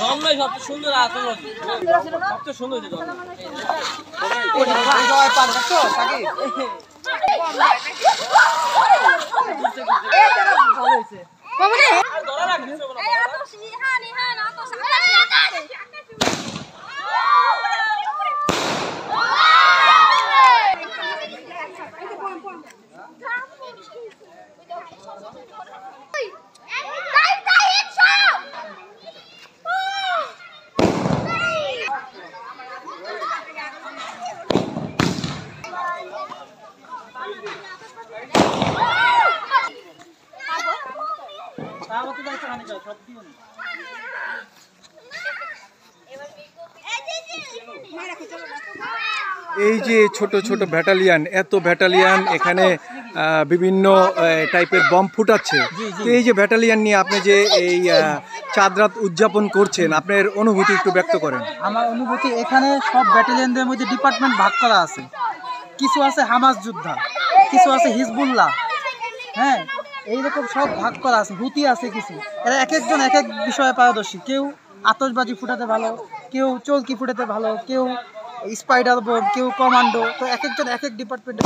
জন্মই সবচেয়ে সুন্দর আতঙ্ক, সবচেয়ে সুন্দর হয়েছে জন্ম। এই যে ছোট ছোট ব্যাটালিয়ান, এত ব্যাটালিয়ান এখানে বিভিন্ন টাইপের বম ফুটাচ্ছে। তো এই যে ব্যাটালিয়ান নিয়ে আপনি যে এই চাঁদ রাত উদযাপন করছেন, আপনার অনুভূতি একটু ব্যক্ত করেন। আমার অনুভূতি, এখানে সব ব্যাটালিয়ানদের মধ্যে ডিপার্টমেন্ট ভাগ করা আছে। কিছু আছে হামাস যোদ্ধা, কিছু আছে হিজবুল্লাহ, হ্যাঁ, এইরকম সব ভাগ করা আছে। হুতি আছে কিছু, এরা এক একজন এক এক বিষয়ে পারদর্শী। কেউ আতশবাজি ফুটাতে ভালো, কেউ চরকি ফুটাতে ভালো, কেউ স্পাইডার বোর্ড, কেউ কমান্ডো। তো এক একজন এক এক ডিপার্টমেন্টে,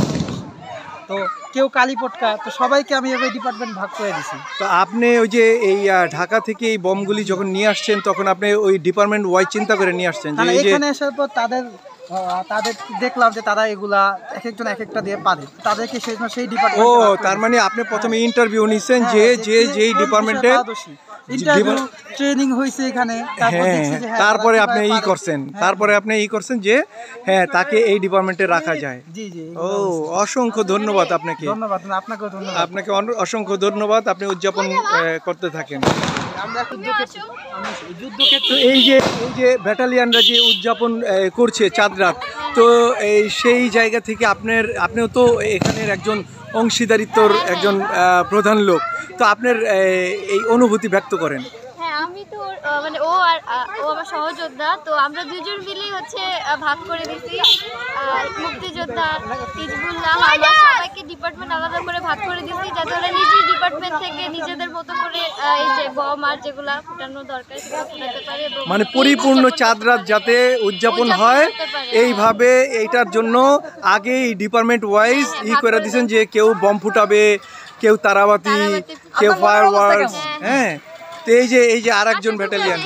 তো কেউ কালী পটকা। তো সবাইকে আমি এই ডিপার্টমেন্ট ভাগ করে দিছি। তো আপনি ওই যে এই ঢাকা থেকে এই বমগুলি যখন নিয়ে আসছেন, তখন আপনি ওই ডিপার্টমেন্ট ওয়াইজ চিন্তা করে নিয়ে আসছেন যে এখানে আসার পর তাদের দেখলাম যে তারা এগুলা এক একজন এক একটা দিয়ে পারে, তাদেরকে সেই ডিপার্টমেন্ট। ও, তার মানে আপনি প্রথমে ইন্টারভিউ নিছেন যে যেই ডিপার্টমেন্টে ইন্টারভিউ ট্রেনিং হয়েছে এখানে, তারপরে আপনি ই করছেন যে হ্যাঁ, তাকে এই ডিপার্টমেন্টে রাখা যায়। জি জি। ও, অসংখ্য ধন্যবাদ আপনাকে। ধন্যবাদ, আপনাকেও ধন্যবাদ। আপনাকে অসংখ্য ধন্যবাদ। আপনি উদযাপন করতে থাকেন। যুদ্ধক্ষেত্র এই যে ব্যাটালিয়ানরা যে উদযাপন করছে চাঁদ রাত, তো সেই জায়গা থেকে আপনিও তো এখানের একজন অংশীদারিত্বর একজন প্রধান লোক, তো আপনার এই অনুভূতি ব্যক্ত করেন। হ্যাঁ, আমি তো মানে ও আমার সহযোদ্ধা, তো আমরা দুজন মিলেই হচ্ছে ভাগ করে দিছি। মুক্তিযোদ্ধা, হিজবুল্লাহ, আমরা সবাইকে ডিপার্টমেন্ট আলাদা করে ভাগ করে দিছি, যাতে ওরা নিজের ডিপার্টমেন্ট থেকে নিজেদের মতো করে এই যে বম আর যেগুলা ফুটানো দরকার সেগুলো ফুটাতে পারে। মানে পরিপূর্ণ চাঁদ রাত যাতে উদযাপন হয় এইভাবে, এইটার জন্য আগেই ডিপার্টমেন্ট ওয়াইজ করে দিয়েছেন যে কেউ বম ফুটাবে, কেউ তারাবাতি, কেউ ফায়ারওয়ার্কস। হ্যাঁ, তো এই যে আরেকজন ব্যাটালিয়ান,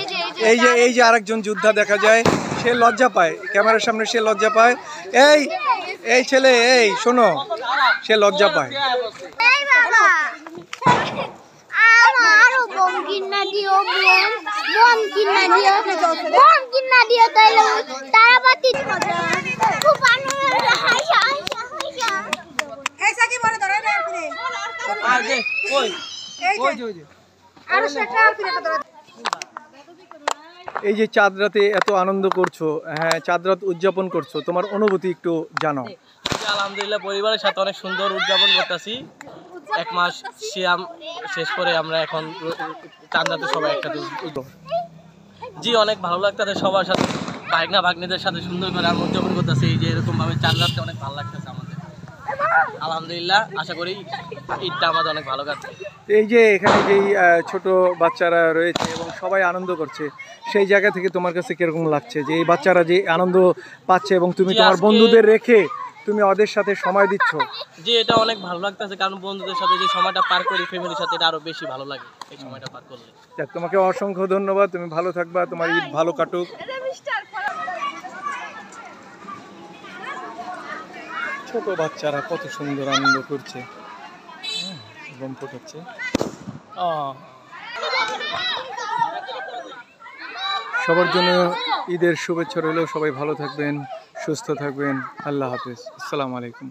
এই যে আরেকজন যোদ্ধা দেখা যায়, সে লজ্জা পায় ক্যামেরার সামনে, সে লজ্জা পায়। এই ছেলে, এই শোনো, সে লজ্জা পায়। এই যে চাঁদ রাতে এত আনন্দ করছো, হ্যাঁ, চাঁদ রাত উদযাপন করছো, তোমার অনুভূতি একটু জানাও। আলহামদুলিল্লাহ, পরিবারের সাথে অনেক সুন্দর উদযাপন করতেছি। 1 মাস সিয়াম শেষ করে আমরা এখন চাঁদ রাতে সবাই একসাথে। জি, অনেক ভালো লাগতেছে সবার সাথে, ভাগনাদের সাথে সুন্দর করে আমরা উদযাপন করতেছি। এই যে এরকম ভাবে চাঁদ রাতে অনেক ভালো লাগতেছে আমাদের। আলহামদুলিল্লাহ, আশা করি ঈদটা আমাদের অনেক ভালো কাটছে। এই যে এখানে যেই ছোট বাচ্চারা রয়েছে এবং সবাই আনন্দ করছে, সেই জায়গা থেকে তোমার কাছে কিরকম লাগছে যে এই বাচ্চারা যে আনন্দ পাচ্ছে এবং তুমি তোমার বন্ধুদের রেখে তুমি ওদের সাথে সময় দিচ্ছ? জি, এটা অনেক ভালো লাগতেছে, কারণ বন্ধুদের সাথে যে সময়টা পার করি, ফ্যামিলির সাথে, এটা আরো বেশি ভালো লাগে এই সময়টা পার করলে। তোমাকে অসংখ্য ধন্যবাদ, তুমি ভালো থাকবা, তোমার ঈদ ভালো কাটুক। ছোট বাচ্চারা কত সুন্দর আনন্দ করছে, বম ফোটাচ্ছে। সবার জন্য ঈদের শুভেচ্ছা রইল। সবাই ভালো থাকবেন, সুস্থ থাকবেন। আল্লাহ হাফেজ, আসসালামু আলাইকুম।